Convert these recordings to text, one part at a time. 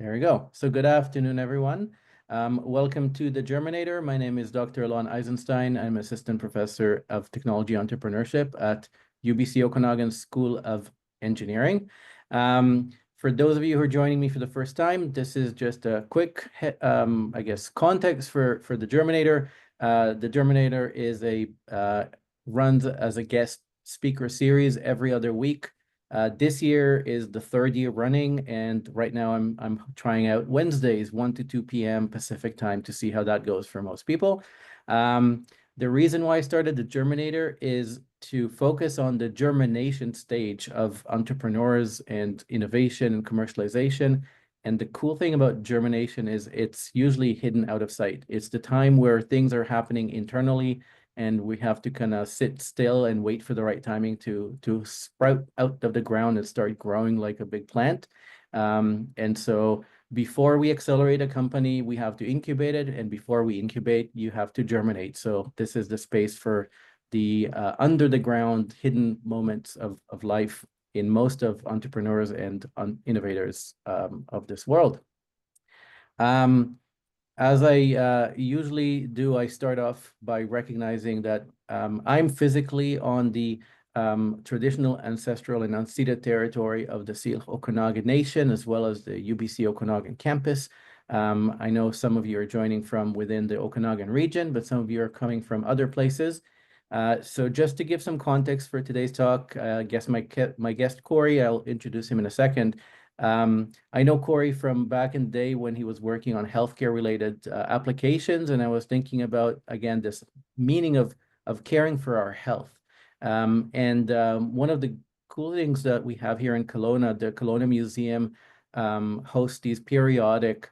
There we go. So good afternoon, everyone. Welcome to the Germinator. My name is Dr. Alon Eisenstein. I'm Assistant Professor of Technology Entrepreneurship at UBC Okanagan School of Engineering. For those of you who are joining me for the first time, this is just a quick, context for the Germinator. The Germinator is runs as a guest speaker series every other week. This year is the third year running, and right now I'm trying out Wednesdays, 1 to 2 p.m. Pacific time to see how that goes for most people. The reason why I started the Germinator is to focus on the germination stage of entrepreneurs and innovation and commercialization. And the cool thing about germination is it's usually hidden out of sight. It's the time where things are happening internally and we have to kind of sit still and wait for the right timing to sprout out of the ground and start growing like a big plant. And so before we accelerate a company, we have to incubate it, and before we incubate, you have to germinate. So this is the space for the under the ground hidden moments of life in most of entrepreneurs and innovators of this world. As I usually do, I start off by recognizing that I'm physically on the traditional, ancestral, and unceded territory of the Syilx Okanagan Nation, as well as the UBC Okanagan campus. I know some of you are joining from within the Okanagan region, but some of you are coming from other places. So just to give some context for today's talk, I guess my guest, Cory, I'll introduce him in a second. I know Cory from back in the day when he was working on healthcare related applications, and I was thinking about, again, this meaning of caring for our health. One of the cool things that we have here in Kelowna, the Kelowna Museum hosts these periodic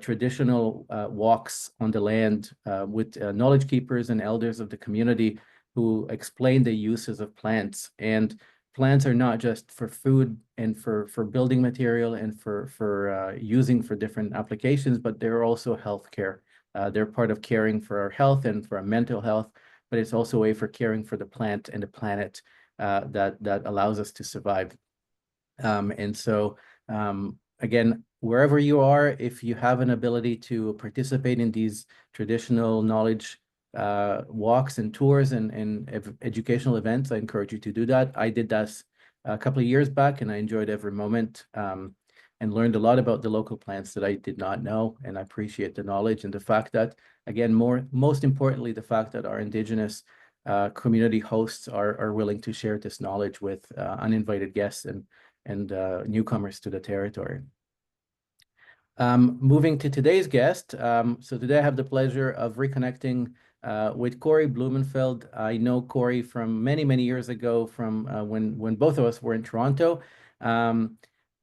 traditional walks on the land with knowledge keepers and elders of the community who explain the uses of plants. And plants are not just for food and for building material and for using for different applications, but they're also healthcare. They're part of caring for our health and for our mental health, but it's also a way for caring for the plant and the planet that allows us to survive. Again, wherever you are, if you have an ability to participate in these traditional knowledge walks and tours and educational events, I encourage you to do that. I did that a couple of years back, and I enjoyed every moment and learned a lot about the local plants that I did not know. And I appreciate the knowledge and the fact that, again, most importantly, the fact that our Indigenous community hosts are willing to share this knowledge with uninvited guests and newcomers to the territory. Moving to today's guest. So today I have the pleasure of reconnecting with Cory Blumenfeld. I know Cory from many years ago from when both of us were in Toronto.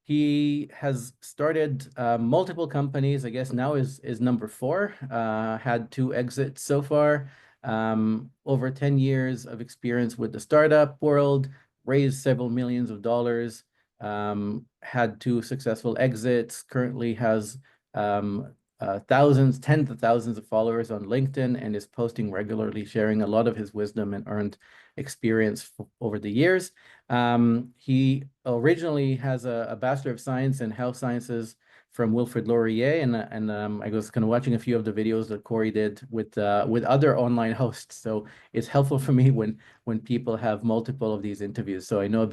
He has started multiple companies. I guess now is number 4. Had 2 exits so far. Over 10 years of experience with the startup world, raised several millions of dollars. Had 2 successful exits, currently has tens of thousands of followers on LinkedIn, and is posting regularly, sharing a lot of his wisdom and earned experience over the years. He originally has a Bachelor of Science in Health Sciences from Wilfrid Laurier, and I was kind of watching a few of the videos that Cory did with other online hosts. So it's helpful for me when people have multiple of these interviews. So I know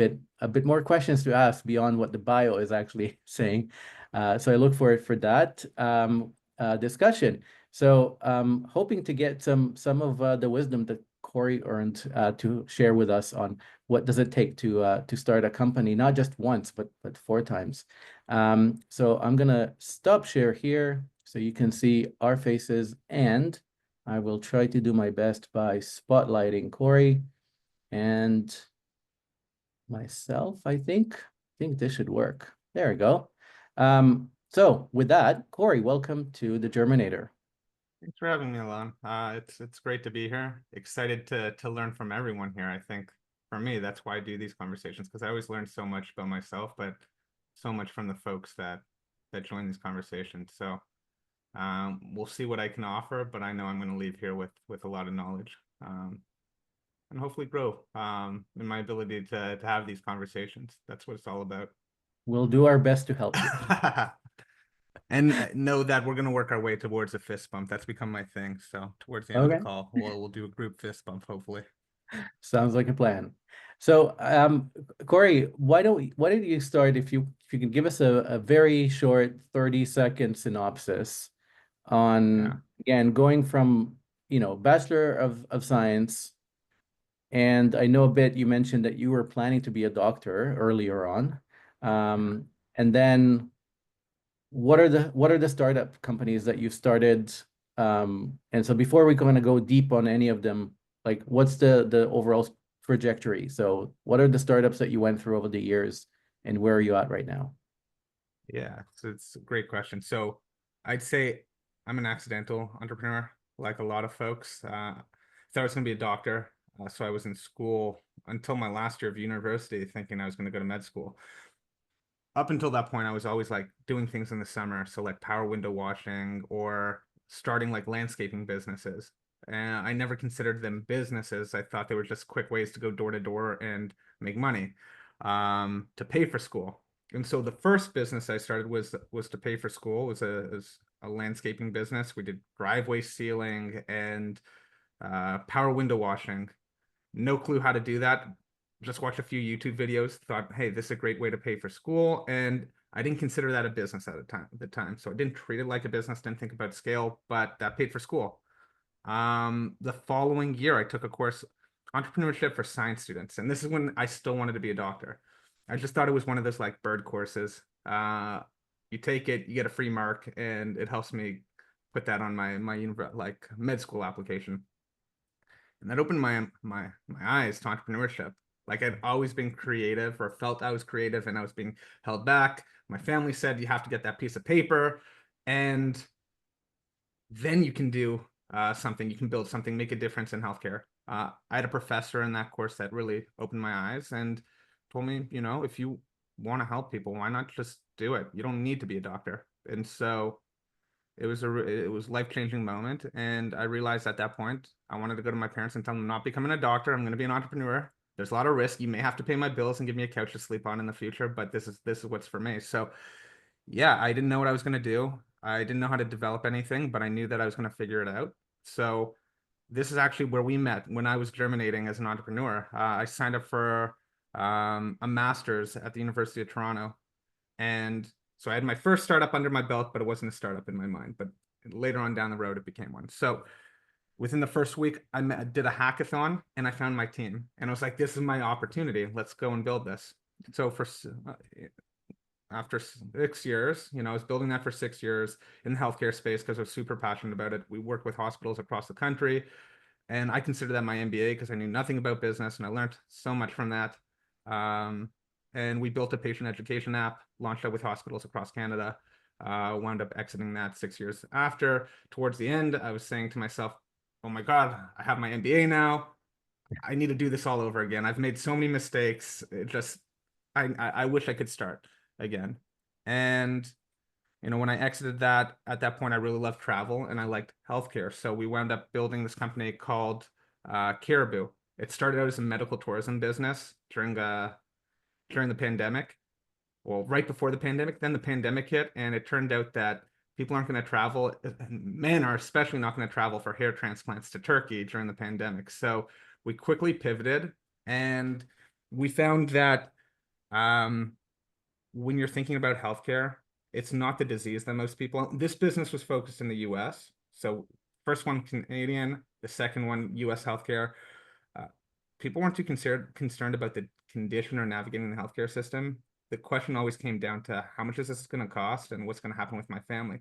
a bit more questions to ask beyond what the bio is actually saying. So I look forward for that discussion. So hoping to get some of the wisdom that Cory earned to share with us on what does it take to start a company, not just once, but 4 times. So I'm gonna stop share here so you can see our faces, and I will try to do my best by spotlighting Cory and myself. I think this should work. There we go. So with that, Cory, welcome to the Germinator. Thanks for having me, Alon. It's great to be here. Excited to learn from everyone here. I think for me, that's why I do these conversations, because I always learn so much about myself, but so much from the folks that join these conversations. So we'll see what I can offer, but I know I'm going to leave here with a lot of knowledge and hopefully grow in my ability to have these conversations. That's what it's all about. We'll do our best to help you. And know that we're going to work our way towards a fist bump. That's become my thing. So towards the end of the Okay, call, we'll do a group fist bump, hopefully. sounds like a plan. So, Cory, why don't you start if you can give us a very short 30-second synopsis Yeah. on again going from Bachelor of Science, and I know a bit you mentioned that you were planning to be a doctor earlier on. Yeah. And then what are the startup companies that you started? And so before we kind of go deep on any of them, like what's the overall trajectory? So what are the startups that you went through over the years, and where are you at right now? Yeah. So it's a great question. So I'd say I'm an accidental entrepreneur, like a lot of folks. Thought I was going to be a doctor. So I was in school until my last year of university thinking I was going to go to med school. Up until that point, I was always like doing things in the summer. So like power window washing or starting like landscaping businesses. And I never considered them businesses. I thought they were just quick ways to go door to door and make money to pay for school. And so the first business I started was to pay for school. It was a landscaping business. We did driveway sealing and power window washing. No clue how to do that. Just watched a few YouTube videos, thought, hey, this is a great way to pay for school. And I didn't consider that a business at the time. So I didn't treat it like a business, didn't think about scale, but that paid for school. The following year, I took a course, entrepreneurship for science students. And this is when I still wanted to be a doctor. I just thought it was one of those like bird courses. You take it, you get a free mark, and it helps me put that on my like med school application. And that opened my eyes to entrepreneurship. Like I'd always been creative or felt I was creative and I was being held back. My family said you have to get that piece of paper and then you can do something, you can build something, make a difference in healthcare. I had a professor in that course that really opened my eyes and told me, if you want to help people, why not just do it? You don't need to be a doctor. And so it was life-changing moment, and I realized at that point I wanted to go to my parents and tell them I'm not becoming a doctor. I'm going to be an entrepreneur. There's a lot of risk. You may have to pay my bills and give me a couch to sleep on in the future, but this is what's for me. So yeah, I didn't know what I was going to do. I didn't know how to develop anything, but I knew that I was going to figure it out. So this is actually where we met when I was germinating as an entrepreneur. I signed up for a master's at the University of Toronto, and so I had my first startup under my belt, but it wasn't a startup in my mind. But later on down the road, it became one. So within the first week, did a hackathon and I found my team. And I was like, this is my opportunity. Let's go and build this. So after 6 years, I was building that for 6 years in the healthcare space because I was super passionate about it. We worked with hospitals across the country. And I consider that my MBA because I knew nothing about business and I learned so much from that. Um, and we built a patient education app, launched it with hospitals across Canada, wound up exiting that 6 years after. Towards the end, I was saying to myself, oh my God, I have my MBA now. I need to do this all over again. I've made so many mistakes. I wish I could start again. And when I exited that, at that point, I really loved travel and I liked healthcare. So we wound up building this company called Caribou. It started out as a medical tourism business during the pandemic. Well, right before the pandemic, then the pandemic hit, and it turned out that people aren't going to travel. Men are especially not going to travel for hair transplants to Turkey during the pandemic. So we quickly pivoted, and we found that um, when you're thinking about healthcare, it's not the disease that most people. This business was focused in the US. So first one Canadian, the second one US healthcare. Uh, People weren't too concerned about the condition or navigating the healthcare system. The question always came down to how much is this going to cost and what's going to happen with my family.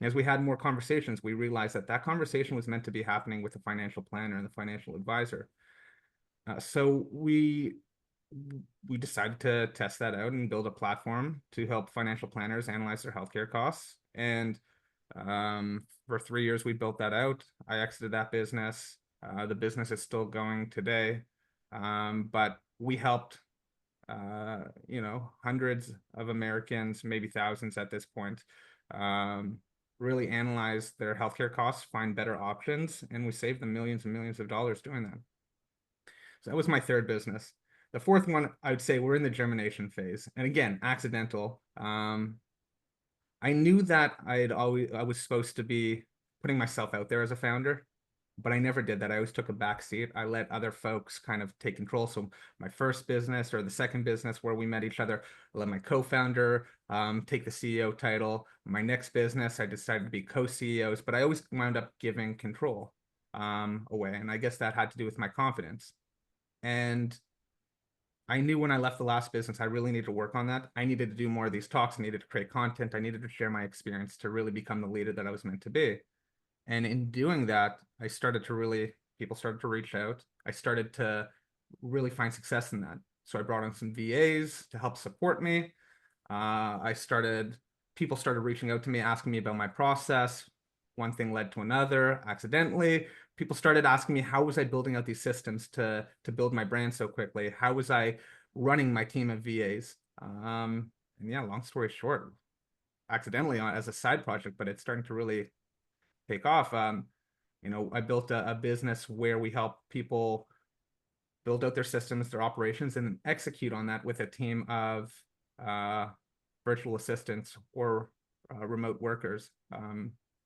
As we had more conversations, we realized that conversation was meant to be happening with the financial planner and the financial advisor. So we decided to test that out and build a platform to help financial planners analyze their healthcare costs. And for 3 years, we built that out. I exited that business. The business is still going today, but we helped hundreds of Americans, maybe thousands at this point, really analyze their healthcare costs, find better options, and we saved them millions and millions of dollars doing that. So that was my third business. The fourth one, I would say we're in the germination phase. And again, accidental. I knew that I was supposed to be putting myself out there as a founder, but I never did that. I always took a back seat. I let other folks kind of take control. So my first business or the second business where we met each other, I let my co-founder take the CEO title. My next business, I decided to be co-CEOs, but I always wound up giving control away. And I guess that had to do with my confidence. And I knew when I left the last business, I really needed to work on that. I needed to do more of these talks. I needed to create content. I needed to share my experience to really become the leader that I was meant to be. And in doing that, I started to really, people started to reach out. I started to really find success in that. So I brought in some VAs to help support me. People started reaching out to me, asking me about my process. One thing led to another accidentally. People started asking me, how was I building out these systems to build my brand so quickly? How was I running my team of VAs? And yeah, long story short, accidentally as a side project, but it's starting to really take off. I built a business where we help people build out their systems, their operations, and execute on that with a team of uh, virtual assistants or remote workers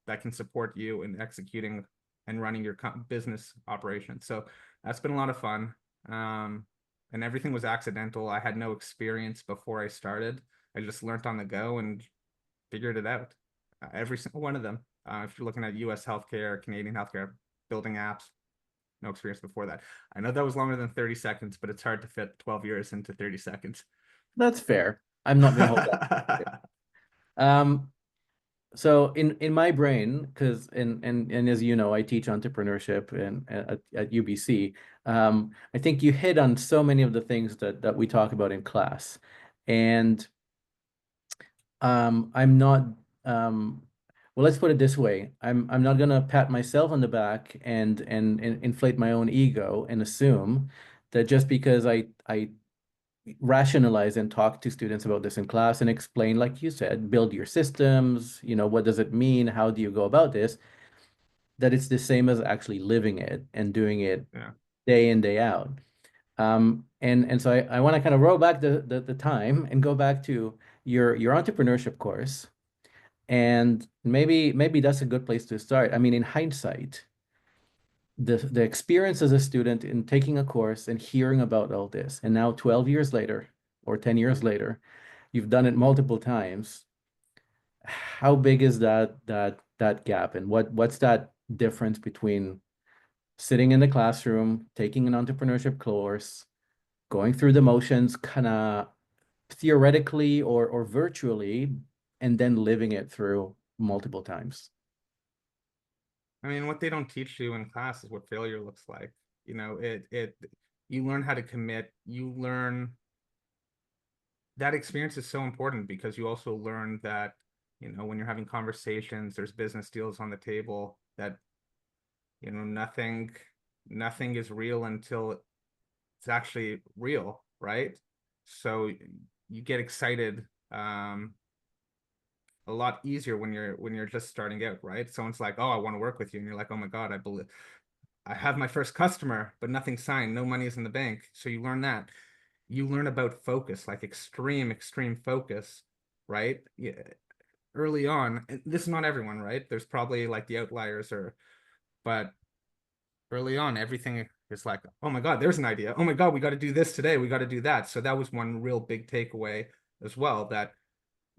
that can support you in executing and running your business operations. So that's been a lot of fun. And everything was accidental. I had no experience before I started. I just learned on the go and figured it out. Every single one of them. If you're looking at US healthcare, Canadian healthcare, building apps, no experience before that. I know that was longer than 30 seconds, but it's hard to fit 12 years into 30 seconds. That's fair. I'm not gonna hold that. Um, so in my brain, because and as you know, I teach entrepreneurship at UBC. I think you hit on so many of the things that we talk about in class, and I'm not well, let's put it this way. I'm not gonna pat myself on the back and inflate my own ego and assume that just because I rationalize and talk to students about this in class and explain, like you said, build your systems, what does it mean? How do you go about this? That it's the same as actually living it and doing it Yeah. day in, day out. And so I want to kind of roll back the time and go back to your entrepreneurship course. And maybe that's a good place to start. I mean, in hindsight, the experience as a student in taking a course and hearing about all this, and now 12 years later or 10 years later, you've done it multiple times. How big is that gap, and what's that difference between sitting in the classroom, taking an entrepreneurship course, going through the motions, kind of theoretically or virtually, and then living it through multiple times? I mean, what they don't teach you in class is what failure looks like. You learn how to commit. You learn that experience is so important because you also learn that, when you're having conversations, there's business deals on the table that, nothing is real until it's actually real, right? So you get excited a lot easier when you're just starting out, right? Someone's like, "Oh, I want to work with you," and you're like, "Oh my God, I have my first customer, but nothing signed, no money is in the bank." So you learn that. You learn about focus, like extreme focus, right? Yeah, early on. And this is not everyone, right? There's probably like the outliers but early on, everything is like, oh my God, there's an idea. Oh my God, we got to do this today. We got to do that. So that was one real big takeaway as well, that,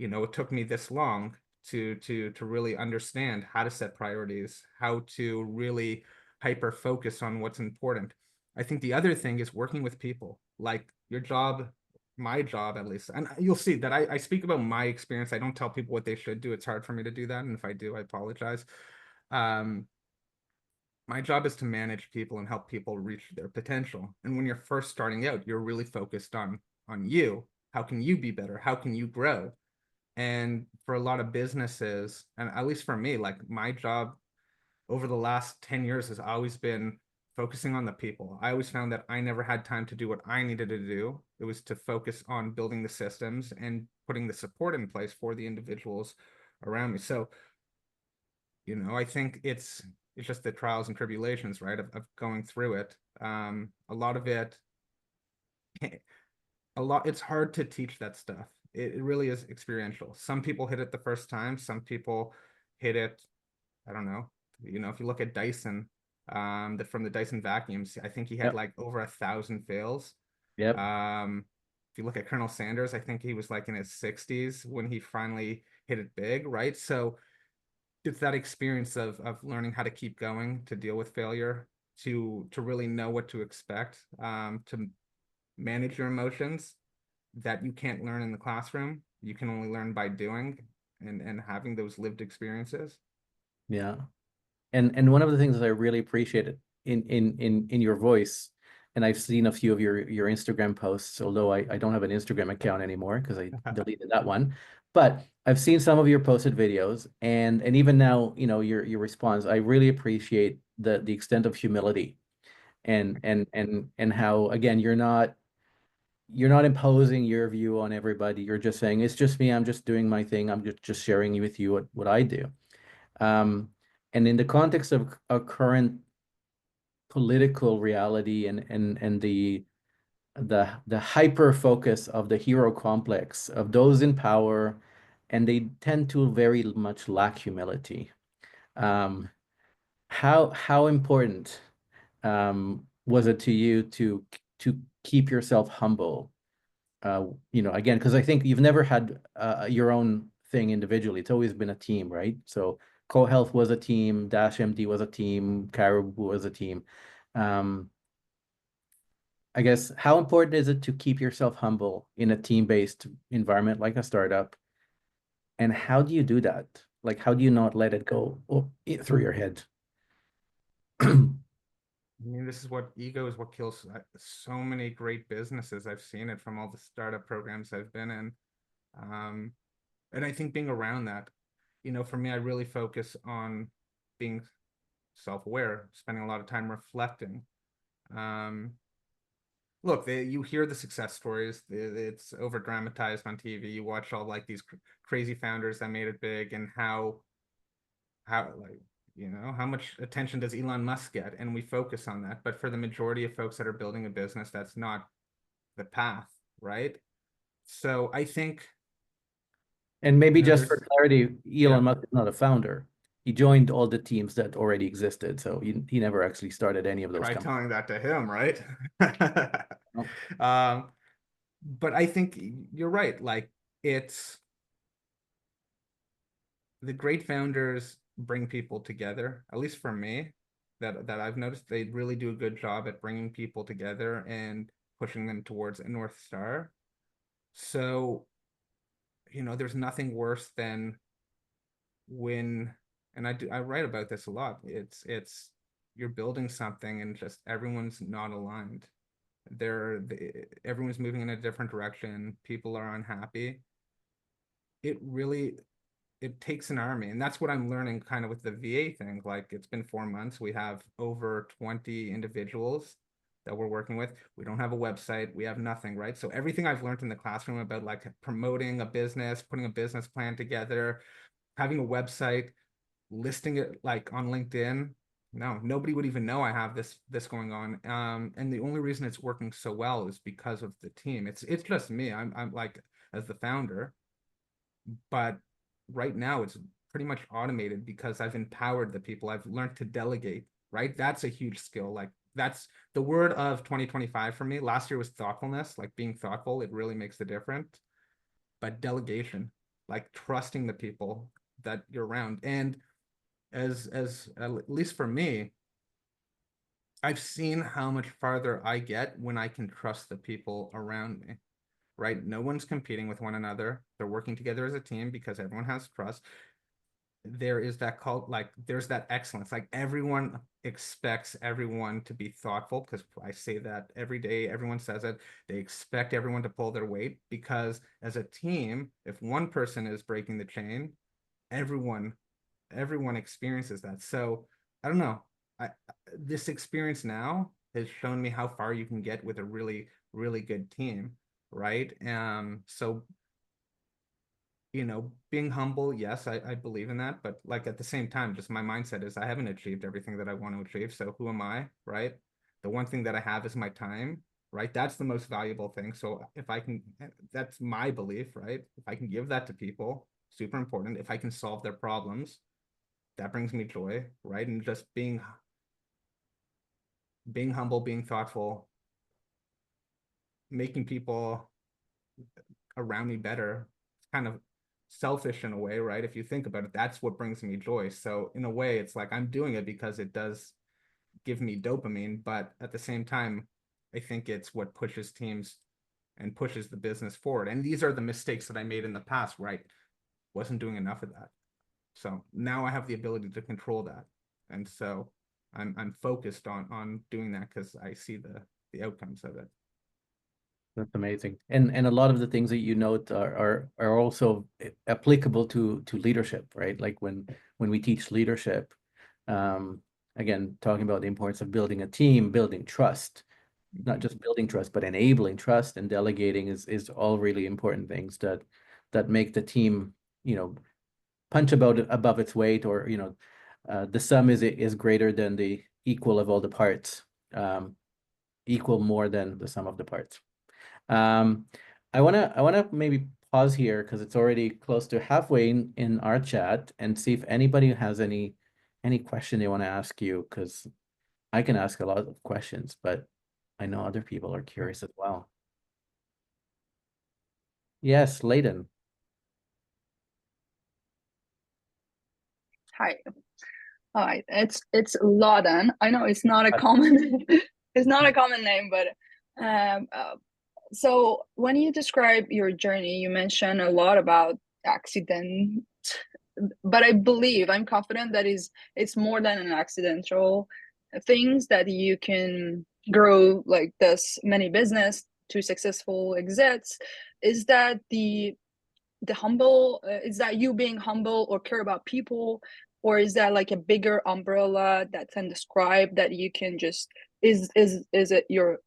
it took me this long to really understand how to set priorities, how to really hyper focus on what's important. I think the other thing is working with people, like your job, my job at least. And you'll see that I speak about my experience. I don't tell people what they should do. It's hard for me to do that. And if I do, I apologize. Um, my job is to manage people and help people reach their potential. And when you're first starting out, you're really focused on you. How can you be better? How can you grow? And for a lot of businesses, and at least for me, like my job over the last 10 years has always been focusing on the people. I always found that I never had time to do what I needed to do. It was to focus on building the systems and putting the support in place for the individuals around me. So, I think it's just the trials and tribulations, right, of going through it. A lot of it, it's hard to teach that stuff. It really is experiential. Some people hit it the first time. Some people hit it, I don't know. If you look at Dyson, from the Dyson vacuums, I think he had Yep. like over 1,000 fails. Yep. If you look at Colonel Sanders, I think he was like in his 60s when he finally hit it big, right? So it's that experience of learning how to keep going, to deal with failure, to really know what to expect, to manage your emotions that you can't learn in the classroom. You can only learn by doing and having those lived experiences. Yeah. And one of the things that I really appreciated in your voice, and I've seen a few of your Instagram posts, although I don't have an Instagram account anymore because I deleted that one. But I've seen some of your posted videos, and even now, your response. I really appreciate the extent of humility and how, again, you're not imposing your view on everybody. You're just saying it's just me. I'm just doing my thing. I'm just sharing with you what I do. Um, and in the context of a current political reality and the hyper focus of the hero complex of those in power, and they tend to very much lack humility. Um, how important was it to you to keep yourself humble? Again, because I think you've never had your own thing individually. It's always been a team, right? So Co-Health was a team, Dash MD was a team, Caribou was a team. Um, I guess how important is it to keep yourself humble in a team-based environment like a startup? And how do you do that? Like, how do you not let it go through your head? I mean, this is what ego is what kills so many great businesses. I've seen it from all the startup programs I've been in. Um, and I think being around that, for me, I really focus on being self-aware, spending a lot of time reflecting. Um, Look, you hear the success stories. It's over dramatized on TV. You watch all like these crazy founders that made it big, and how like how much attention does Elon Musk get, and we focus on that. But for the majority of folks that are building a business, that's not the path, right? So I think And maybe just for there's clarity, yeah. Elon Musk is not a founder. He joined all the teams that already existed, so he never actually started any of those Try companies. telling that to him, right? No. um, but I think you're right. Like it's the great founders bring people together, at least for me, that I've noticed they really do a good job at bringing people together and pushing them towards a North Star. So, there's nothing worse than when, and I write about this a lot. It's you're building something and just everyone's not aligned. Everyone's moving in a different direction. People are unhappy. It really it takes an army, and that's what I'm learning kind of with the VA thing. Like it's been 4 months. We have over 20 individuals that we're working with. We don't have a website. We have nothing, right? So everything I've learned in the classroom about like promoting a business, putting a business plan together, having a website, listing it like on LinkedIn. No, nobody would even know I have this going on. And the only reason it's working so well is because of the team. It's just me. I'm like as the founder, but right now it's pretty much automated because I've empowered the people. I've learned to delegate, right? That's a huge skill. Like that's the word of 2025 for me. Last year was thoughtfulness, like being thoughtful. It really makes the difference. But delegation, like trusting the people that you're around. And as at least for me, I've seen how much farther I get when I can trust the people around me, right? No one's competing with one another. They're working together as a team because everyone has trust. There is that cult, like there's that excellence. Like everyone expects everyone to be thoughtful because I say that every day. Everyone says it. They expect everyone to pull their weight because as a team, if one person is breaking the chain, everyone everyone experiences that. So I don't know. I This experience now has shown me how far you can get with a really, really good team, right? So being humble, yes, I believe in that, but like at the same time, just my mindset is I haven't achieved everything that I want to achieve. So who am I, right? The one thing that I have is my time. right? That's the most valuable thing. So if I can, that's my belief, right? If I can give that to people, super important. If I can solve their problems, that brings me joy, right? And just being humble, being thoughtful, making people around me better. It's kind of selfish in a way, right? If you think about it, that's what brings me joy. So in a way, it's like I'm doing it because it does give me dopamine, but at the same time, I think it's what pushes teams and pushes the business forward. And these are the mistakes that I made in the past where I wasn't doing enough of that. So now I have the ability to control that. And so I'm focused on doing that because I see the outcomes of it. That's amazing. And a lot of the things that you note are also applicable to leadership, right? Like when we teach leadership, um, again, talking about the importance of building a team, building trust, not just building trust, but enabling trust and delegating is all really important things that make the team, punch above its weight, or the sum is greater than the equal of all the parts, equal more than the sum of the parts. Um, I wanna maybe pause here because it's already close to halfway in our chat, and see if anybody has any question they want to ask you, because I can ask a lot of questions, but I know other people are curious as well. Yes, Layden. Hi. Hi. It's Laden. I know it's not a common it's not a common name, but um uh, so when you describe your journey, you mention a lot about accident, but I'm confident that it's more than an accidental things that you can grow like this many business to successful exits. Is that the humble, is that you being humble or care about people, or is that like a bigger umbrella that can describe that you can just is it your,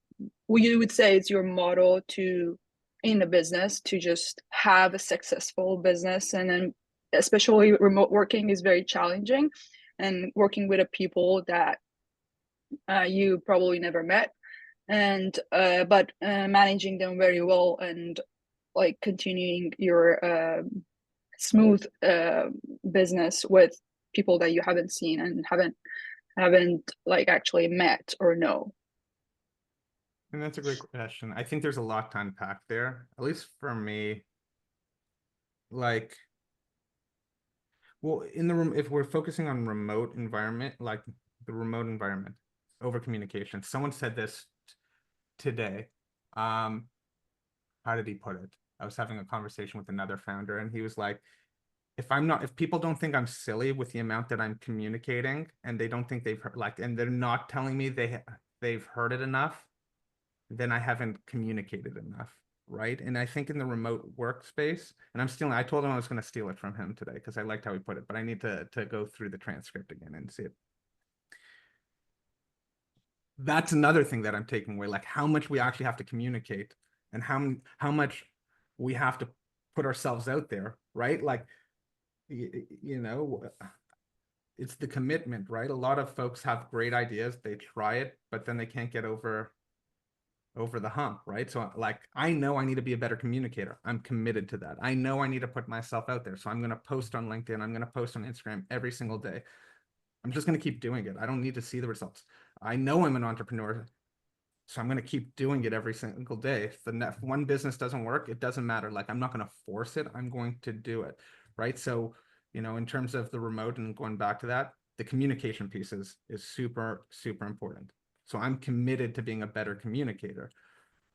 you would say it's your model to in a business to just have a successful business? And then especially remote working is very challenging, and working with a people that you probably never met, and but managing them very well, and like continuing your smooth business with people that you haven't seen and haven't like actually met or know. And that's a great question. I think there's a lot to unpack there, at least for me. Like, well, in the room, if we're focusing on remote environment, like the remote environment, over communication. Someone said this today. How did he put it? I was having a conversation with another founder, and he was like, if people don't think I'm silly with the amount that I'm communicating, and they don't think they've heard, like, and they're not telling me they've heard it enough, then I haven't communicated enough, right? And I think in the remote workspace, and I told him I was going to steal it from him today because I liked how he put it, but I need to go through the transcript again and see it. That's another thing that I'm taking away, like how much we actually have to communicate, and how much we have to put ourselves out there, right? Like, you know, it's the commitment, right? A lot of folks have great ideas, they try it, but then they can't get over the hump, right? So like, I know I need to be a better communicator. I'm committed to that. I know I need to put myself out there. So I'm going to post on LinkedIn. I'm going to post on Instagram every single day. I'm just going to keep doing it. I don't need to see the results. I know I'm an entrepreneur, so I'm going to keep doing it every single day. If one business doesn't work, it doesn't matter. Like, I'm not going to force it. I'm going to do it, right? So, in terms of the remote and going back to that, the communication piece is super, super important. So I'm committed to being a better communicator.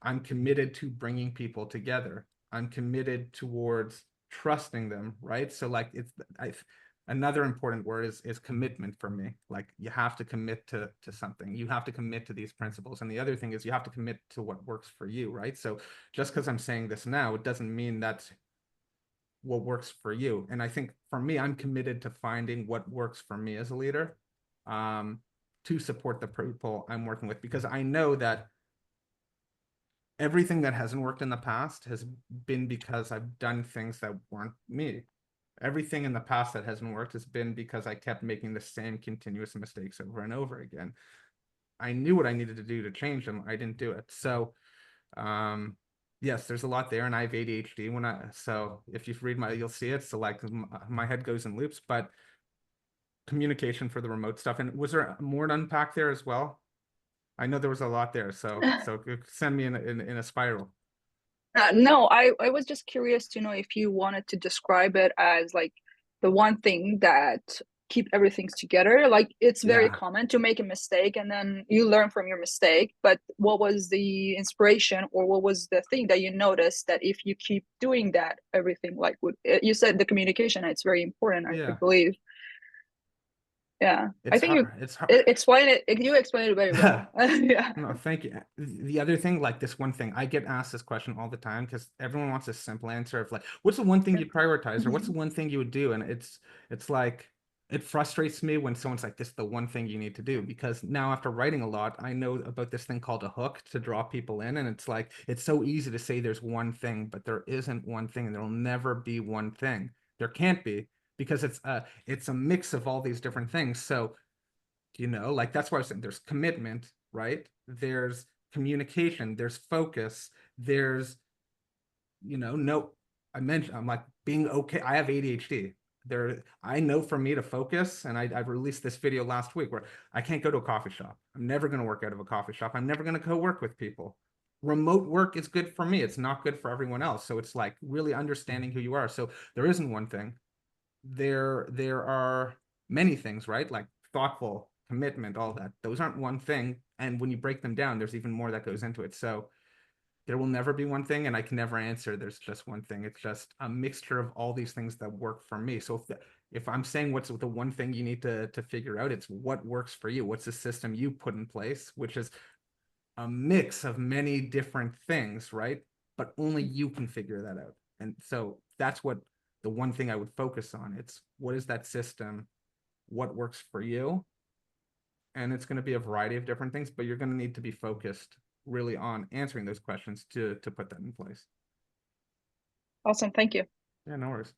I'm committed to bringing people together. I'm committed towards trusting them, right? So like, another important word is commitment for me. Like, you have to commit to something. You have to commit to these principles. And the other thing is you have to commit to what works for you, right? So just because I'm saying this now, it doesn't mean that's what works for you. And I think for me, I'm committed to finding what works for me as a leader, to support the people I'm working with, because I know that everything that hasn't worked in the past has been because I've done things that weren't me. Everything in the past that hasn't worked has been because I kept making the same continuous mistakes over and over again. I knew what I needed to do to change them. I didn't do it. So yes, there's a lot there, and I have ADHD so if you read you'll see it. So like my head goes in loops, but communication for the remote stuff. And was there more to unpack there as well? I know there was a lot there, so send me in a spiral. No, I was just curious to know if you wanted to describe it as like the one thing that keep everything together. Like it's very common to make a mistake and then you learn from your mistake. But what was the inspiration, or what was the thing that you noticed that if you keep doing that, everything like would, you said the communication, it's very important, I believe. Yeah, I think it's hard. You explained it very well. Yeah. No, thank you. The other thing, like this one thing, I get asked this question all the time because everyone wants a simple answer of like, what's the one thing you'd prioritize, or what's the one thing you would do? And it's like, it frustrates me when someone's like, this is the one thing you need to do, because now after writing a lot, I know about this thing called a hook to draw people in. And it's like, it's so easy to say there's one thing, but there isn't one thing, and there'll never be one thing. There can't be, because it's a mix of all these different things. So, like that's why I was saying there's commitment, right? There's communication, there's focus, there's, no, I'm like being okay. I have ADHD. I know for me to focus, and I released this video last week where I can't go to a coffee shop. I'm never going to work out of a coffee shop. I'm never going to co-work with people. Remote work is good for me. It's not good for everyone else. So it's like really understanding who you are. So there isn't one thing. There are many things, right? Like thoughtful, commitment, all that. Those aren't one thing. And when you break them down, there's even more that goes into it. So there will never be one thing, and I can never answer there's just one thing. It's just a mixture of all these things that work for me. So if I'm saying what's the one thing you need to figure out, it's what works for you. What's the system you put in place, which is a mix of many different things, right? But only you can figure that out. And so that's what the one thing I would focus on. It's what is that system? What works for you? And it's going to be a variety of different things, but you're going to need to be focused really on answering those questions to put that in place. Awesome. Thank you. Yeah, no worries.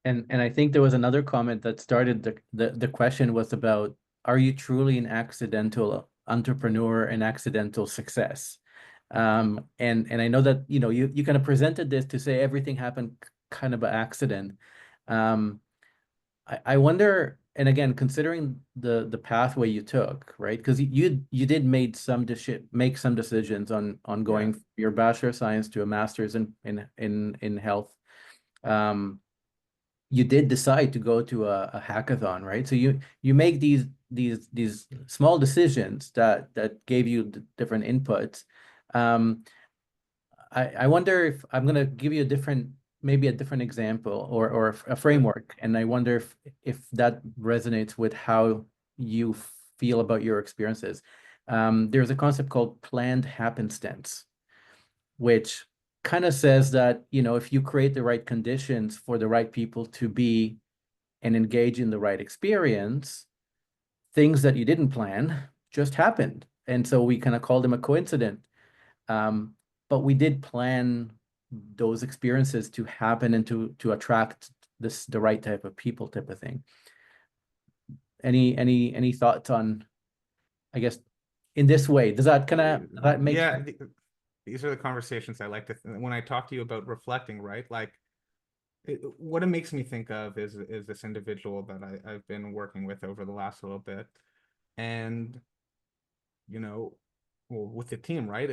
And I think there was another comment that started the question was about, are you truly an accidental entrepreneur and accidental success? And I know that, you kind of presented this to say everything happened kind of by accident. I wonder, and again, considering the pathway you took, right? Because you did make some decisions on going from your Bachelor of Science to a master's in health. You did decide to go to a hackathon, right? So you make these small decisions that gave you different inputs. I wonder if I'm going to give you maybe a different example or a framework, and I wonder if that resonates with how you feel about your experiences. There's a concept called planned happenstance, which kind of says that, if you create the right conditions for the right people to be and engage in the right experience, things that you didn't plan just happened. And so we kind of call them a coincidence. But we did plan those experiences to happen and to attract the right type of people, type of thing. Any thoughts on, I guess, in this way? Does that make sense? These are the conversations I like to when I talk to you about reflecting, right? Like what it makes me think of is this individual that I've been working with over the last little bit, and with the team, right?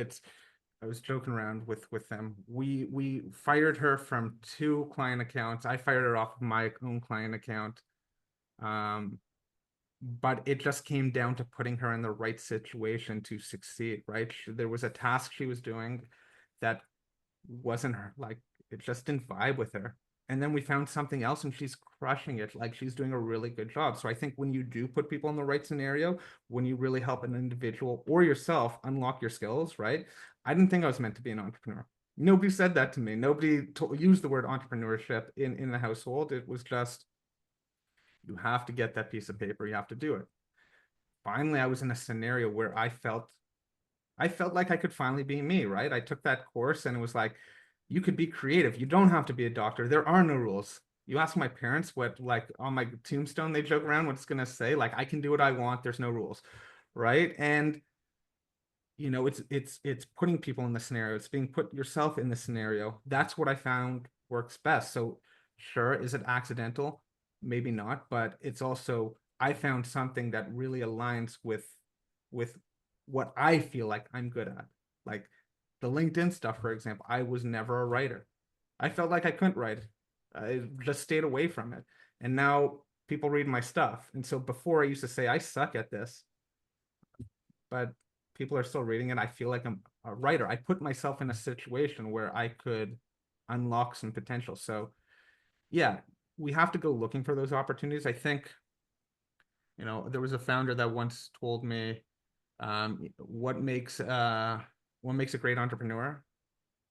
I was joking around with them. We fired her from 2 client accounts. I fired her off of my own client account. But it just came down to putting her in the right situation to succeed, right? There was a task she was doing that wasn't her, like, it just didn't vibe with her. And then we found something else and she's crushing it. Like, she's doing a really good job. So I think when you do put people in the right scenario, when you really help an individual or yourself unlock your skills, right? I didn't think I was meant to be an entrepreneur. Nobody said that to me. Nobody used the word entrepreneurship in the household. It was just, you have to get that piece of paper. You have to do it. Finally, I was in a scenario where I felt like I could finally be me, right? I took that course and it was like, you could be creative. You don't have to be a doctor. There are no rules. You ask my parents what, like, on my tombstone, they joke around what it's going to say. Like, I can do what I want. There's no rules. right? And you know, it's putting people in the scenario. It's being put yourself in the scenario. That's what I found works best. So sure, is it accidental? Maybe not, but it's also, I found something that really aligns with what I feel like I'm good at. Like the LinkedIn stuff, for example, I was never a writer. I felt like I couldn't write. I just stayed away from it. And now people read my stuff. And so before I used to say I suck at this, but people are still reading it. I feel like I'm a writer. I put myself in a situation where I could unlock some potential. So yeah, we have to go looking for those opportunities. I think, you know, there was a founder that once told me, what makes a great entrepreneur?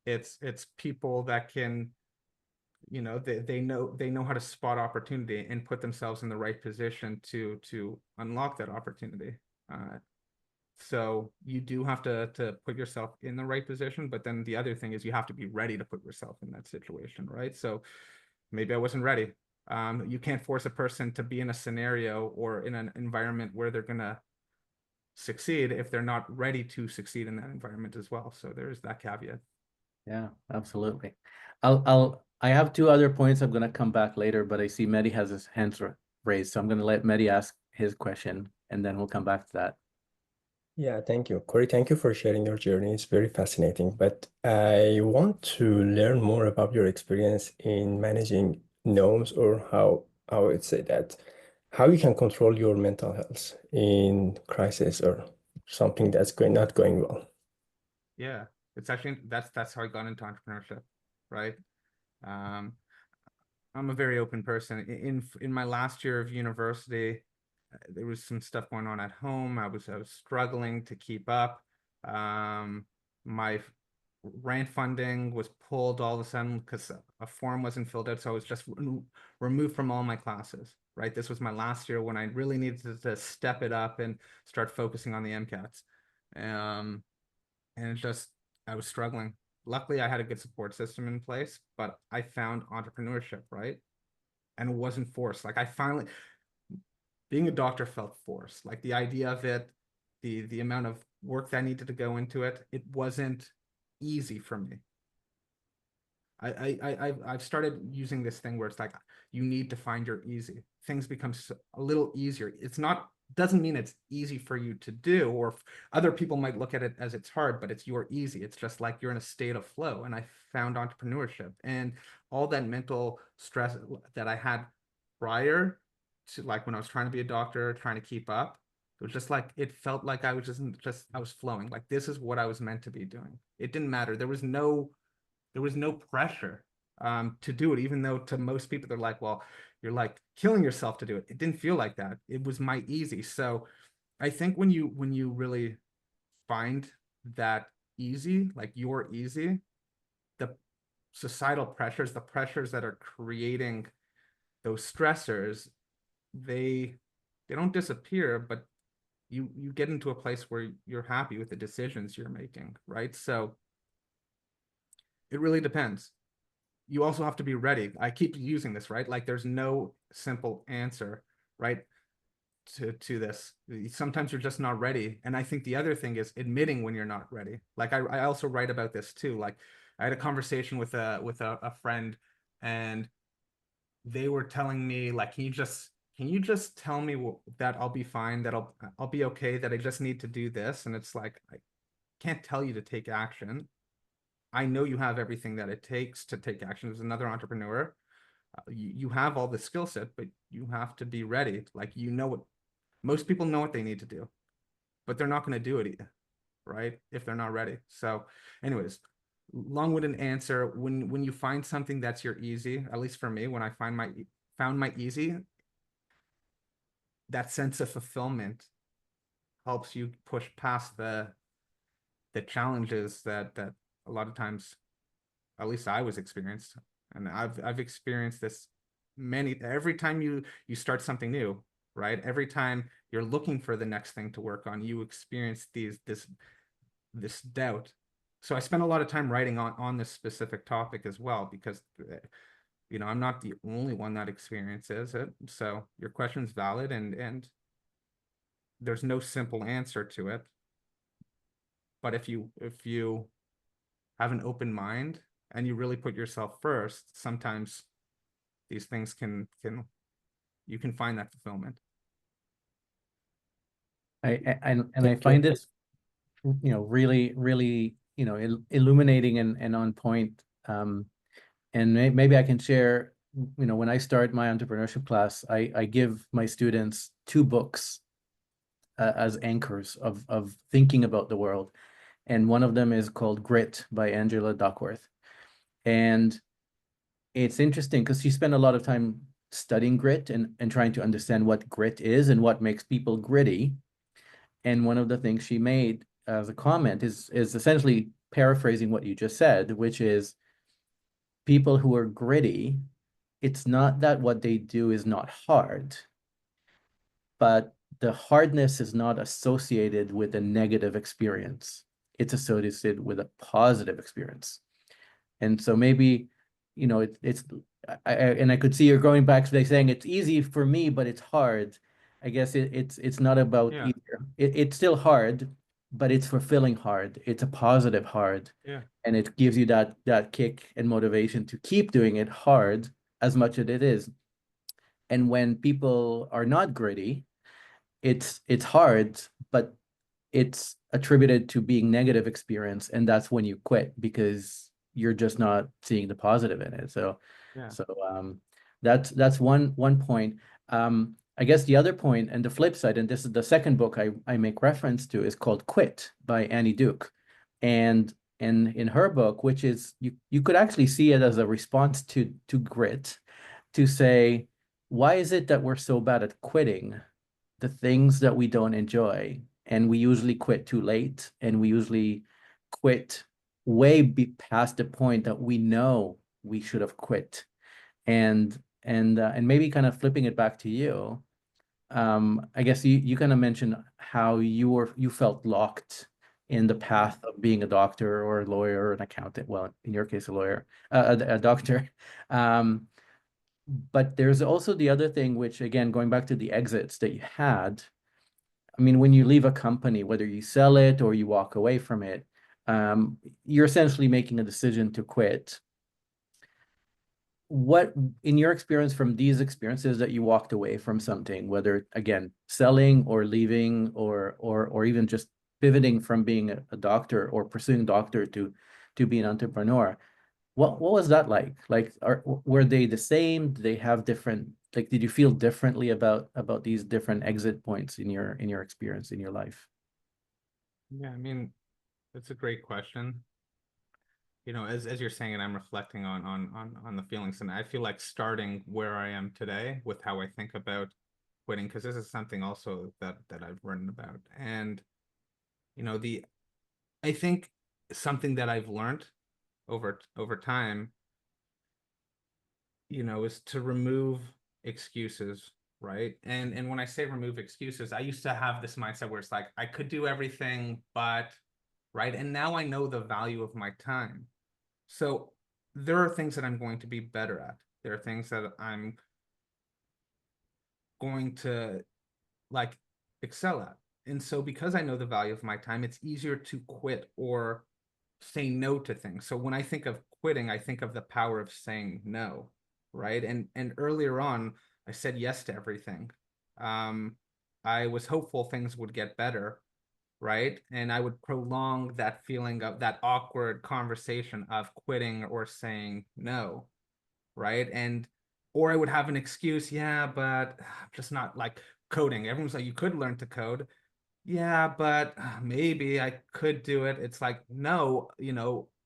It's people that can, you know, they know how to spot opportunity and put themselves in the right position to unlock that opportunity. So you do have to put yourself in the right position, but then the other thing is you have to be ready to put yourself in that situation, right? So maybe I wasn't ready. You can't force a person to be in a scenario or in an environment where they're gonna succeed if they're not ready to succeed in that environment as well. So there's that caveat. Yeah, absolutely. I have two other points I'm gonna come back later, but I see Mehdi has his hands raised, so I'm gonna let Mehdi ask his question, and then we'll come back to that. Yeah, thank you. Cory, thank you for sharing your journey. It's very fascinating. But I want to learn more about your experience in managing gnomes, or how I would say that, how you can control your mental health in crisis or something that's not going well. Yeah, it's actually that's how I got into entrepreneurship, right? Um, I'm a very open person. In my last year of university, there was some stuff going on at home. I was struggling to keep up. My grant funding was pulled all of a sudden because a form wasn't filled out, so I was just removed from all my classes. Right, this was my last year when I really needed to step it up and start focusing on the MCATs. And it just, I was struggling. Luckily, I had a good support system in place, but I found entrepreneurship, right? And it wasn't forced. Like I finally, being a doctor felt forced. Like the idea of it, the amount of work that needed to go into it, it wasn't easy for me. I've started using this thing where it's like you need to find your easy. Things become a little easier. It's not, doesn't mean it's easy for you to do, or other people might look at it as it's hard, but it's your easy. It's just like you're in a state of flow. And I found entrepreneurship and all that mental stress that I had prior to, like when I was trying to be a doctor, trying to keep up. It was just like, it felt like I was just I was flowing. Like this is what I was meant to be doing. It didn't matter. There was no pressure to do it, even though to most people they're like, well, you're like killing yourself to do it. It didn't feel like that. It was my easy. So I think when you really find that easy, like your easy, the societal pressures, the pressures that are creating those stressors, they don't disappear, but you get into a place where you're happy with the decisions you're making, right? So it really depends. You also have to be ready. I keep using this, right? Like there's no simple answer, right? To this. Sometimes you're just not ready. And I think the other thing is admitting when you're not ready. Like I also write about this too. Like I had a conversation with a friend, and they were telling me like, can you just tell me that I'll be fine, that I'll be okay, that I just need to do this? And it's like, I can't tell you to take action. I know you have everything that it takes to take action as another entrepreneur. You have all the skill set, but you have to be ready. Like, you know what, most people know what they need to do, but they're not going to do it either, right? If they're not ready. So anyways, long-winded answer. When you find something that's your easy, at least for me, when I found my easy, that sense of fulfillment helps you push past the challenges that a lot of times, at least I was experienced, and I've experienced this every time you start something new, right? Every time you're looking for the next thing to work on, you experience this doubt. So I spent a lot of time writing on this specific topic as well, because you know, I'm not the only one that experiences it. So your question's valid, and there's no simple answer to it. But if you have an open mind and you really put yourself first, sometimes these things you can find that fulfillment. I find this, really, really, illuminating and on point. And maybe I can share, when I start my entrepreneurship class, I give my students 2 books as anchors of thinking about the world. And one of them is called Grit by Angela Duckworth. And it's interesting because she spent a lot of time studying grit and trying to understand what grit is and what makes people gritty. And one of the things she made as a comment is essentially paraphrasing what you just said, which is people who are gritty, it's not that what they do is not hard, but the hardness is not associated with a negative experience. It's associated with a positive experience. And so maybe, and I could see you're going back to saying it's easy for me, but it's hard. I guess it's not about either. It's still hard, but it's fulfilling hard. It's a positive hard. Yeah. And it gives you that kick and motivation to keep doing it hard as much as it is. And when people are not gritty, it's hard, but it's attributed to being negative experience, and that's when you quit because you're just not seeing the positive in it. So Yeah. That's one point. I guess the other point and the flip side, and this is the second book I make reference to, is called Quit by Annie Duke. And in her book, which is you could actually see it as a response to grit, to say, why is it that we're so bad at quitting the things that we don't enjoy? And we usually quit too late, and we usually quit way past the point that we know we should have quit. And maybe kind of flipping it back to you, I guess you kind of mentioned how you felt locked in the path of being a doctor or a lawyer or an accountant. Well, in your case, a lawyer, a doctor. But there's also the other thing, which again, going back to the exits that you had, I mean, when you leave a company, whether you sell it or you walk away from it, you're essentially making a decision to quit. What, in your experience from these experiences that you walked away from something, whether again, selling or leaving or even just pivoting from being a doctor or pursuing doctor to be an entrepreneur, what was that like? Like, were they the same? Did they have different, like, did you feel differently about these different exit points in your experience in your life? Yeah, I mean, that's a great question. As you're saying it, I'm reflecting on the feelings, and I feel like starting where I am today with how I think about quitting, because this is something also that I've written about. And I think something that I've learned over time, is to remove excuses, right? And when I say remove excuses, I used to have this mindset where it's like I could do everything, but right. And now I know the value of my time. So there are things that I'm going to be better at. There are things that I'm going to like excel at. And so because I know the value of my time, it's easier to quit or say no to things. So when I think of quitting, I think of the power of saying no, right? And earlier on, I said yes to everything. I was hopeful things would get better, right? And I would prolong that feeling of that awkward conversation of quitting or saying no, right? Or I would have an excuse, yeah, but I'm just not like coding. Everyone's like, you could learn to code. Yeah, but maybe I could do it. It's like, no,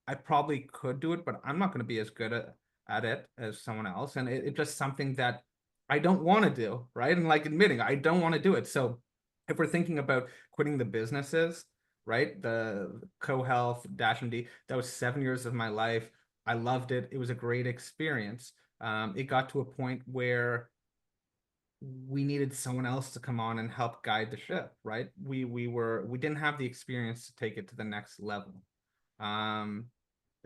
I probably could do it, but I'm not going to be as good at it as someone else. And it's just something that I don't want to do, right? And like admitting I don't want to do it. So if we're thinking about quitting the businesses, right? The CoHealth, DashMD, that was 7 years of my life. I loved it. It was a great experience. It got to a point where we needed someone else to come on and help guide the ship, right? We didn't have the experience to take it to the next level. And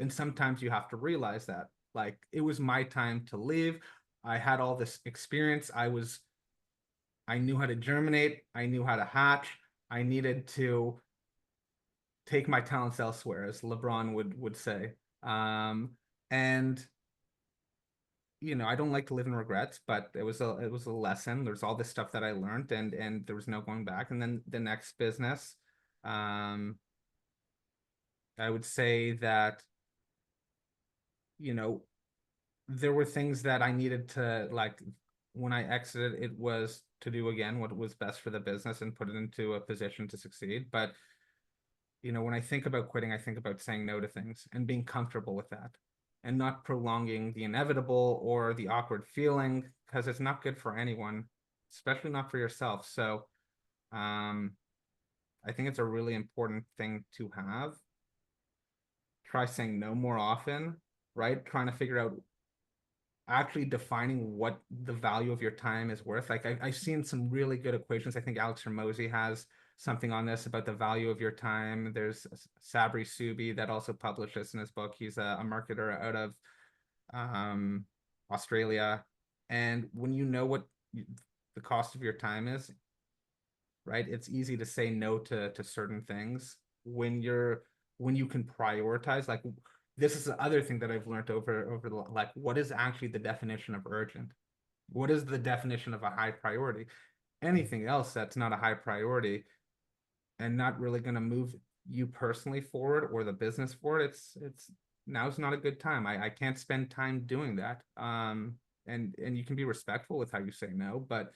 sometimes you have to realize that, like, it was my time to leave. I had all this experience. I was I knew how to germinate. I knew how to hatch. I needed to take my talents elsewhere, as LeBron would say. And I don't like to live in regrets, but it was a lesson. There's all this stuff that I learned, and there was no going back. And then the next business, I would say that there were things that I needed to, like, when I exited, it was to do again what was best for the business and put it into a position to succeed. But when I think about quitting, I think about saying no to things and being comfortable with that and not prolonging the inevitable or the awkward feeling, because it's not good for anyone, especially not for yourself. So I think it's a really important thing to have. Try saying no more often, right? Trying to figure out, actually defining what the value of your time is worth. Like I've seen some really good equations. I think Alex Hormozy has something on this about the value of your time. There's Sabri Subi that also published this in his book. He's a marketer out of Australia. And when you know what the cost of your time is, right, it's easy to say no to certain things when you can prioritize. Like, this is the other thing that I've learned over the, like, what is actually the definition of urgent? What is the definition of a high priority? Anything else that's not a high priority and not really going to move you personally forward or the business forward, it's now's not a good time. I can't spend time doing that. And you can be respectful with how you say no, but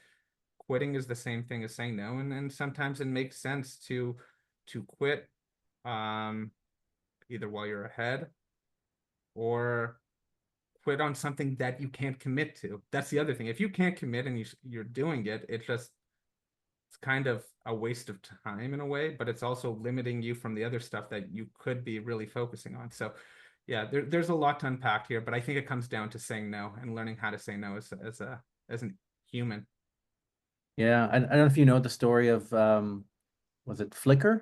quitting is the same thing as saying no. And sometimes it makes sense to quit either while you're ahead or quit on something that you can't commit to. That's the other thing. If you can't commit and you're doing it, it's kind of a waste of time in a way, but it's also limiting you from the other stuff that you could be really focusing on. So yeah, there's a lot to unpack here, but I think it comes down to saying no and learning how to say no as an human. Yeah, I don't know if you know the story of was it Flickr?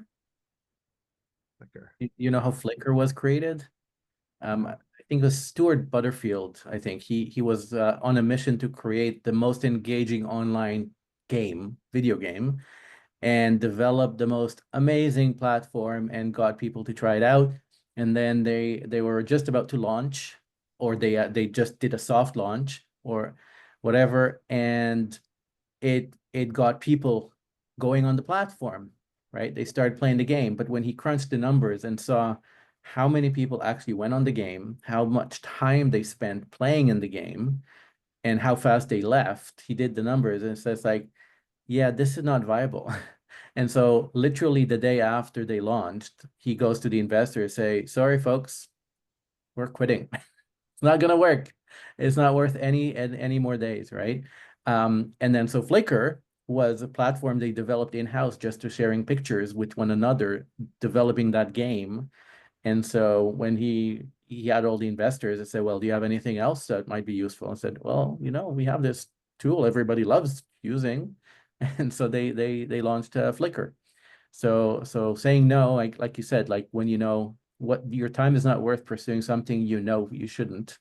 Flickr. You know how Flickr was created? I think it was Stuart Butterfield. I think he was on a mission to create the most engaging online video game, and developed the most amazing platform and got people to try it out. And then they were just about to launch, or they just did a soft launch or whatever, and it got people going on the platform, right? They started playing the game, but when he crunched the numbers and saw how many people actually went on the game, how much time they spent playing in the game, and how fast they left, he did the numbers and says like, yeah, this is not viable. And so literally the day after they launched, he goes to the investors, say, sorry, folks, we're quitting. It's not going to work. It's not worth any more days, right? And then so Flickr was a platform they developed in-house just to sharing pictures with one another, developing that game. And so when he had all the investors, I said, well, do you have anything else that might be useful? I said, well, we have this tool everybody loves using. And so they launched Flickr. So saying no, like you said, like when you know what your time is not worth pursuing something you shouldn't,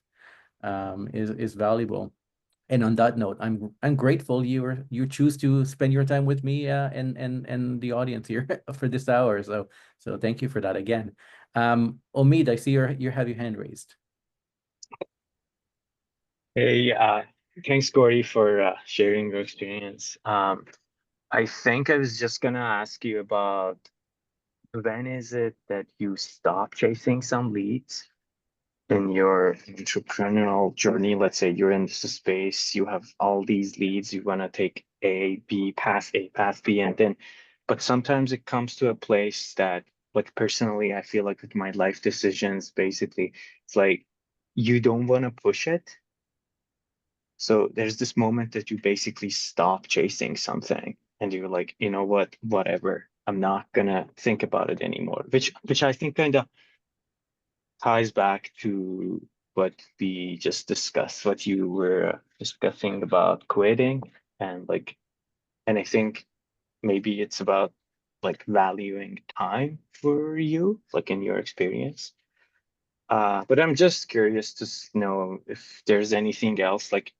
is valuable. And on that note, I'm grateful you choose to spend your time with me and the audience here for this hour. So thank you for that again. Omid, I see you have your hand raised. Hey, thanks, Cory, for sharing your experience. I think I was just gonna ask you about when is it that you stop chasing some leads in your entrepreneurial journey? Let's say you're in this space, you have all these leads, you want to take A, path B, but sometimes it comes to a place that, like, personally, I feel like with my life decisions, basically, it's like you don't want to push it. So there's this moment that you basically stop chasing something and you're like, you know what, whatever, I'm not gonna think about it anymore, which I think kind of ties back to what we just discussed, what you were discussing about quitting, and I think maybe it's about like valuing time for you, like in your experience. But I'm just curious to know if there's anything else, like,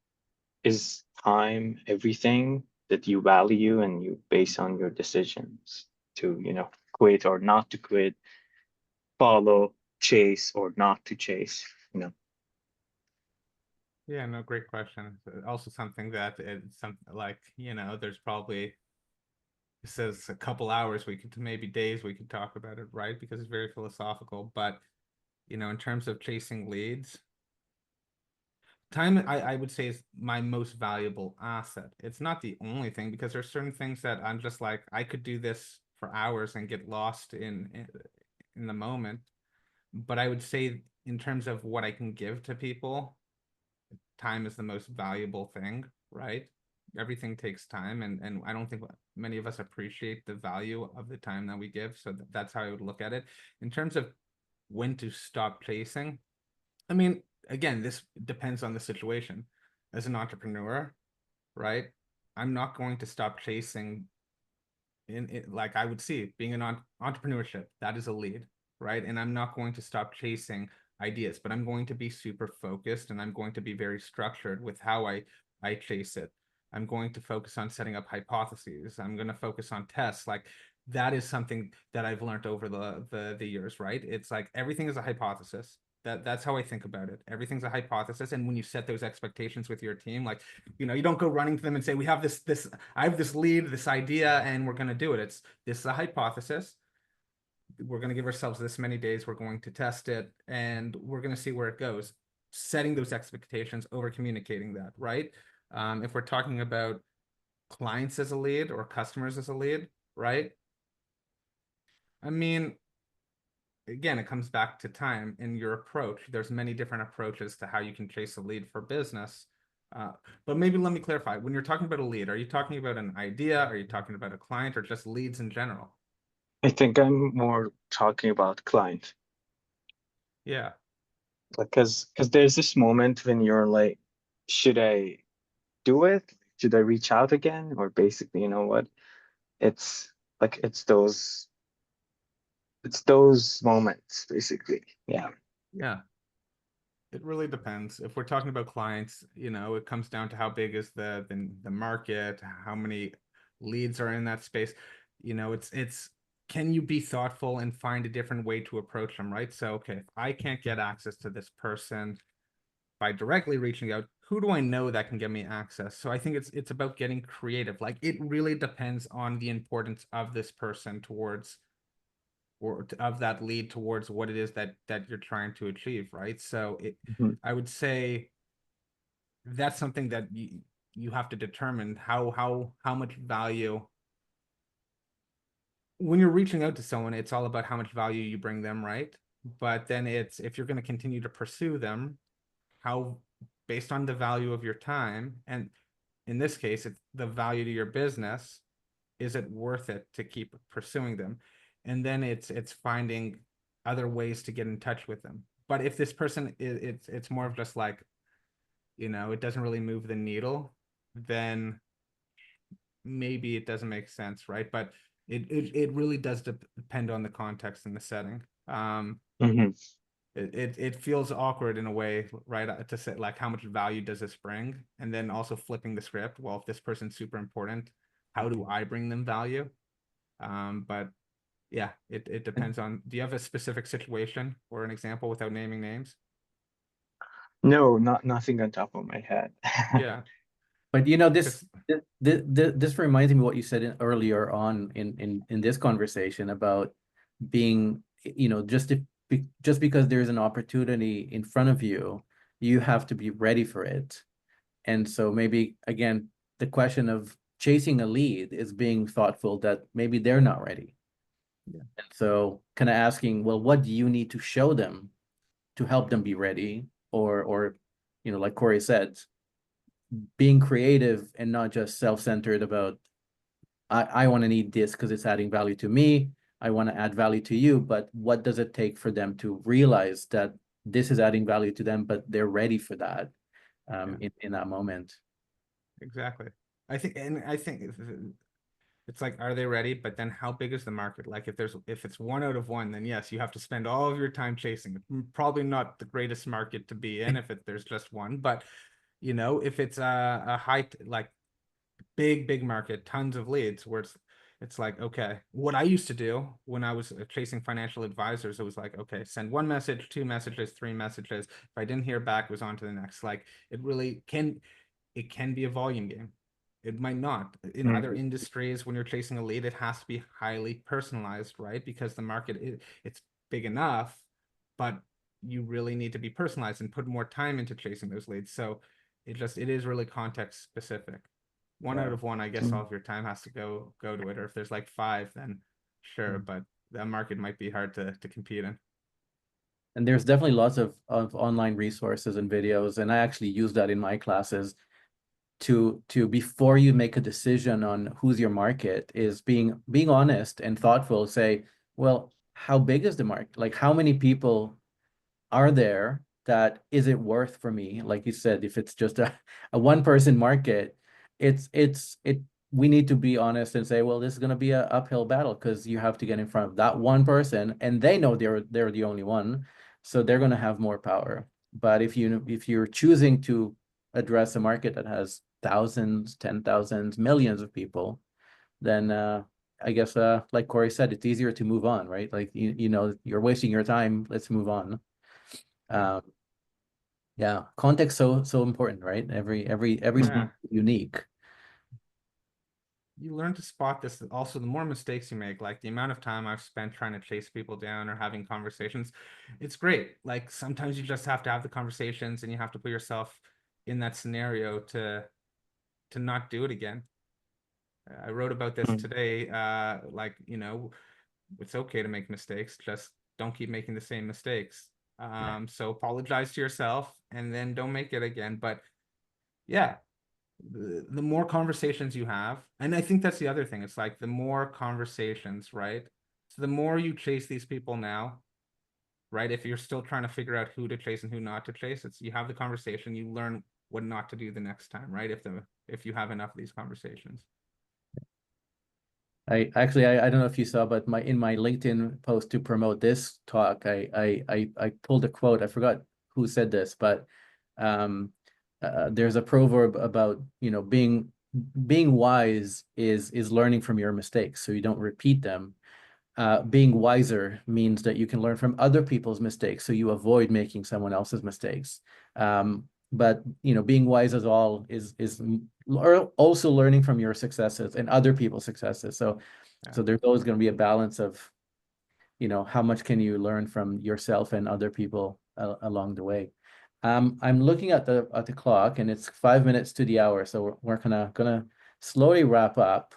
is time everything that you value, and you base on your decisions to, quit or not to quit, follow, chase or not to chase. Yeah, no, great question. Also something that it's something like, there's probably, it says a couple hours we could, maybe days we could talk about it, right? Because it's very philosophical. But, in terms of chasing leads, time, I would say, is my most valuable asset. It's not the only thing, because there's certain things that I'm just like, I could do this for hours and get lost in the moment. But I would say, in terms of what I can give to people, time is the most valuable thing, right? Everything takes time, and I don't think many of us appreciate the value of the time that we give. So that's how I would look at it. In terms of when to stop chasing, I mean, again, this depends on the situation. As an entrepreneur, right? I'm not going to stop chasing like I would see being an entrepreneurship, that is a lead, right? And I'm not going to stop chasing ideas, but I'm going to be super focused, and I'm going to be very structured with how I chase it. I'm going to focus on setting up hypotheses. I'm going to focus on tests. Like, that is something that I've learned over the years, right? It's like everything is a hypothesis. That's how I think about it. Everything's a hypothesis. And when you set those expectations with your team, like, you don't go running to them and say, we have I have this lead, this idea, and we're going to do it. This is a hypothesis. We're going to give ourselves this many days. We're going to test it, and we're going to see where it goes. Setting those expectations, over communicating that, right? If we're talking about clients as a lead or customers as a lead, right? I mean, again, it comes back to time and your approach. There's many different approaches to how you can chase a lead for business. But maybe let me clarify. When you're talking about a lead, are you talking about an idea? Are you talking about a client, or just leads in general? I think I'm more talking about client. Yeah. Because there's this moment when you're like, should I do it? Should I reach out again? Or basically, you know what? It's like it's those moments, basically. Yeah. Yeah. It really depends. If we're talking about clients, it comes down to how big is the market, how many leads are in that space. It's can you be thoughtful and find a different way to approach them, right? So, okay, if I can't get access to this person by directly reaching out, who do I know that can give me access? So I think it's about getting creative. Like, it really depends on the importance of this person towards, or of that lead towards what it is that you're trying to achieve, right? So I would say that's something that you have to determine how much value. When you're reaching out to someone, it's all about how much value you bring them, right? But then it's, if you're going to continue to pursue them, how, based on the value of your time, and in this case, it's the value to your business, is it worth it to keep pursuing them? And then it's finding other ways to get in touch with them. But if this person it's more of just like, it doesn't really move the needle, then maybe it doesn't make sense, right? But it really does depend on the context and the setting. It feels awkward in a way, right? To say, like, how much value does this bring? And then also flipping the script. Well, if this person's super important, how do I bring them value? But yeah, it depends on, do you have a specific situation or an example without naming names? No, nothing on top of my head. Yeah. But this reminds me of what you said earlier on in this conversation about being, just because there's an opportunity in front of you, you have to be ready for it. And so maybe, again, the question of chasing a lead is being thoughtful that maybe they're not ready. Yeah. And so kind of asking, well, what do you need to show them to help them be ready? Or like Cory said, being creative and not just self-centered about, I want to need this because it's adding value to me. I want to add value to you, but what does it take for them to realize that this is adding value to them, but they're ready for that in that moment? Exactly. I think it's like, are they ready? But then how big is the market? Like, if it's 1 out of 1, then yes, you have to spend all of your time chasing it. Probably not the greatest market to be in if there's just one, but if it's a high, like, big market, tons of leads, where it's like, okay, what I used to do when I was chasing financial advisors, it was like, okay, send one message, two messages, three messages. If I didn't hear back, it was on to the next. Like, it really can, it can be a volume game. It might not. In other industries, when you're chasing a lead, it has to be highly personalized, right? Because the market, it's big enough, but you really need to be personalized and put more time into chasing those leads. So it is really context specific. One out of one, I guess all of your time has to go to it. Or if there's like five, then sure, but that market might be hard to compete in. And there's definitely lots of online resources and videos, and I actually use that in my classes to before you make a decision on who's your market, is being honest and thoughtful. Say, well, how big is the market? Like, how many people are there? That is it worth for me? Like you said, if it's just a one-person market, we need to be honest and say, well, this is going to be an uphill battle, because you have to get in front of that one person, and they know they're the only one, so they're going to have more power. But if you're choosing to address a market that has thousands, 10,000s, millions of people, then I guess like Cory said, it's easier to move on, right? Like, you know, you're wasting your time, let's move on. Yeah, context so important, right? Every unique. You learn to spot this. Also, the more mistakes you make, like the amount of time I've spent trying to chase people down or having conversations, it's great. Like, sometimes you just have to have the conversations, and you have to put yourself in that scenario to not do it again. I wrote about this today. Like, you know, it's okay to make mistakes, just don't keep making the same mistakes. So apologize to yourself and then don't make it again. But yeah, the more conversations you have, and I think that's the other thing, it's like the more conversations, right? So the more you chase these people now, right? If you're still trying to figure out who to chase and who not to chase, it's you have the conversation, you learn what not to do the next time, right? If you have enough of these conversations. I don't know if you saw, but in my LinkedIn post to promote this talk, I pulled a quote. I forgot who said this, but there's a proverb about, you know, being wise is learning from your mistakes, so you don't repeat them. Being wiser means that you can learn from other people's mistakes, so you avoid making someone else's mistakes. But you know, being wise as all is also learning from your successes and other people's successes. So there's always going to be a balance of, you know, how much can you learn from yourself and other people along the way. I'm looking at the clock, and it's 5 minutes to the hour, so we're gonna slowly wrap up.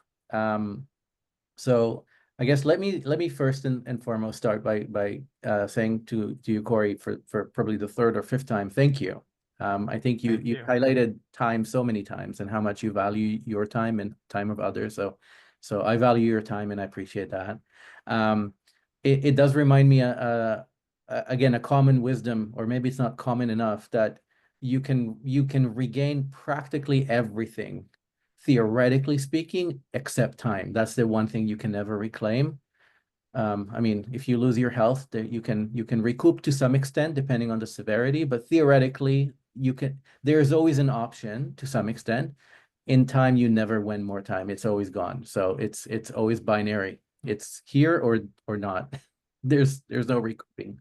So I guess let me first and foremost start by saying to you, Cory, for probably the third or fifth time, thank you. I think you highlighted time so many times, and how much you value your time and time of others. So I value your time, and I appreciate that. It does remind me again, a common wisdom, or maybe it's not common enough, that you can regain practically everything, theoretically speaking, except time. That's the one thing you can never reclaim. I mean, if you lose your health, you can recoup to some extent, depending on the severity, but theoretically, there's always an option to some extent. In time, you never win more time. It's always gone. So it's always binary. It's here or not. There's no recouping.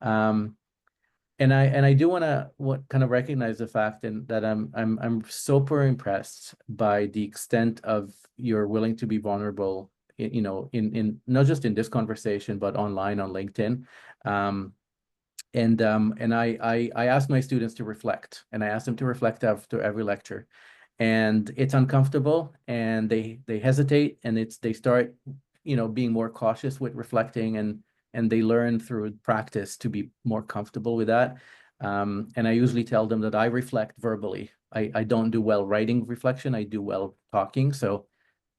And I do want to kind of recognize the fact that I'm super impressed by the extent of you're willing to be vulnerable, you know, in not just in this conversation, but online on LinkedIn. And I asked my students to reflect, and I asked them to reflect after every lecture. And it's uncomfortable, and they hesitate, and they start, you know, being more cautious with reflecting, and they learn through practice to be more comfortable with that. And I usually tell them that I reflect verbally. I don't do well writing reflection. I do well talking. So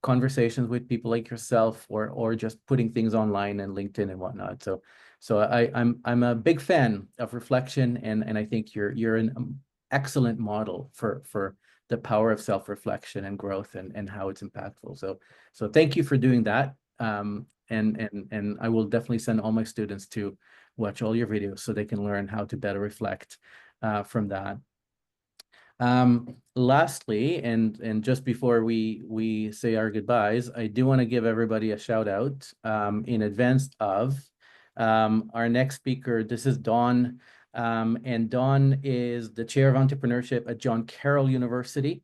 conversations with people like yourself, or just putting things online and LinkedIn and whatnot. So I'm a big fan of reflection, and I think you're an excellent model for the power of self-reflection and growth, and how it's impactful. So thank you for doing that. And I will definitely send all my students to watch all your videos so they can learn how to better reflect from that. Lastly, and just before we say our goodbyes, I do want to give everybody a shout out in advance of our next speaker. This is Don, and Don is the chair of entrepreneurship at John Carroll University.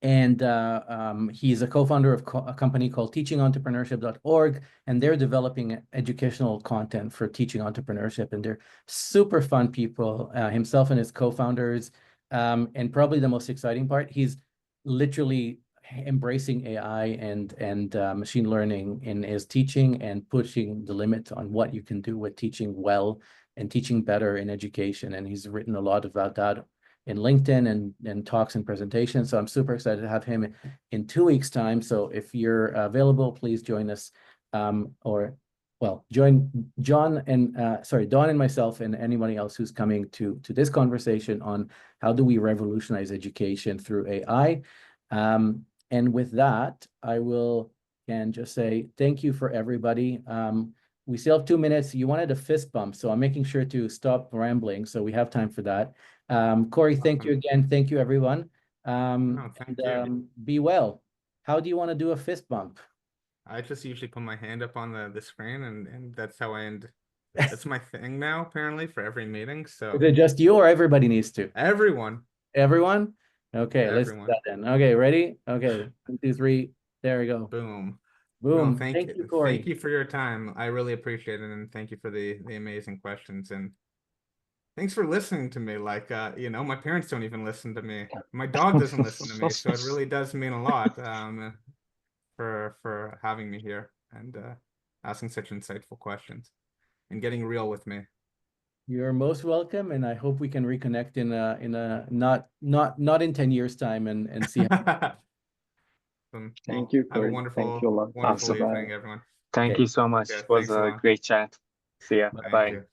He's a co-founder of a company called teachingentrpreneurship.org, and they're developing educational content for teaching entrepreneurship, and they're super fun people, himself and his co-founders. And probably the most exciting part, he's literally embracing AI and machine learning in his teaching and pushing the limit on what you can do with teaching well and teaching better in education. And he's written a lot about that in LinkedIn and talks and presentations. So I'm super excited to have him in 2 weeks' time. So if you're available, please join us, join Don and myself and anybody else who's coming to this conversation on how do we revolutionize education through AI. And with that, I will just say thank you for everybody. We still have 2 minutes. You wanted a fist bump, so I'm making sure to stop rambling, so we have time for that. Cory, thank you again. Thank you, everyone. Thank you. Be well. How do you want to do a fist bump? I just usually put my hand up on the screen, and that's how I end. That's my thing now, apparently, for every meeting. So is it just you or everybody needs to? Everyone. Everyone? Okay, let's do that then. Okay, ready? Okay, 1, 2, 3. There we go. Boom. Boom. No, thank you, Cory. Thank you for your time. I really appreciate it, and thank you for the amazing questions, and thanks for listening to me. Like, my parents don't even listen to me. My dog doesn't listen to me, so it really does mean a lot for having me here and asking such insightful questions and getting real with me. You're most welcome, and I hope we can reconnect in a not in 10 years time and see how Thank you, have a Cory. wonderful, Thank you a lot. wonderful Awesome. evening, everyone. Thank Okay. you so much. Yeah, It was thanks a a lot. great chat. See ya. Thank Bye. you.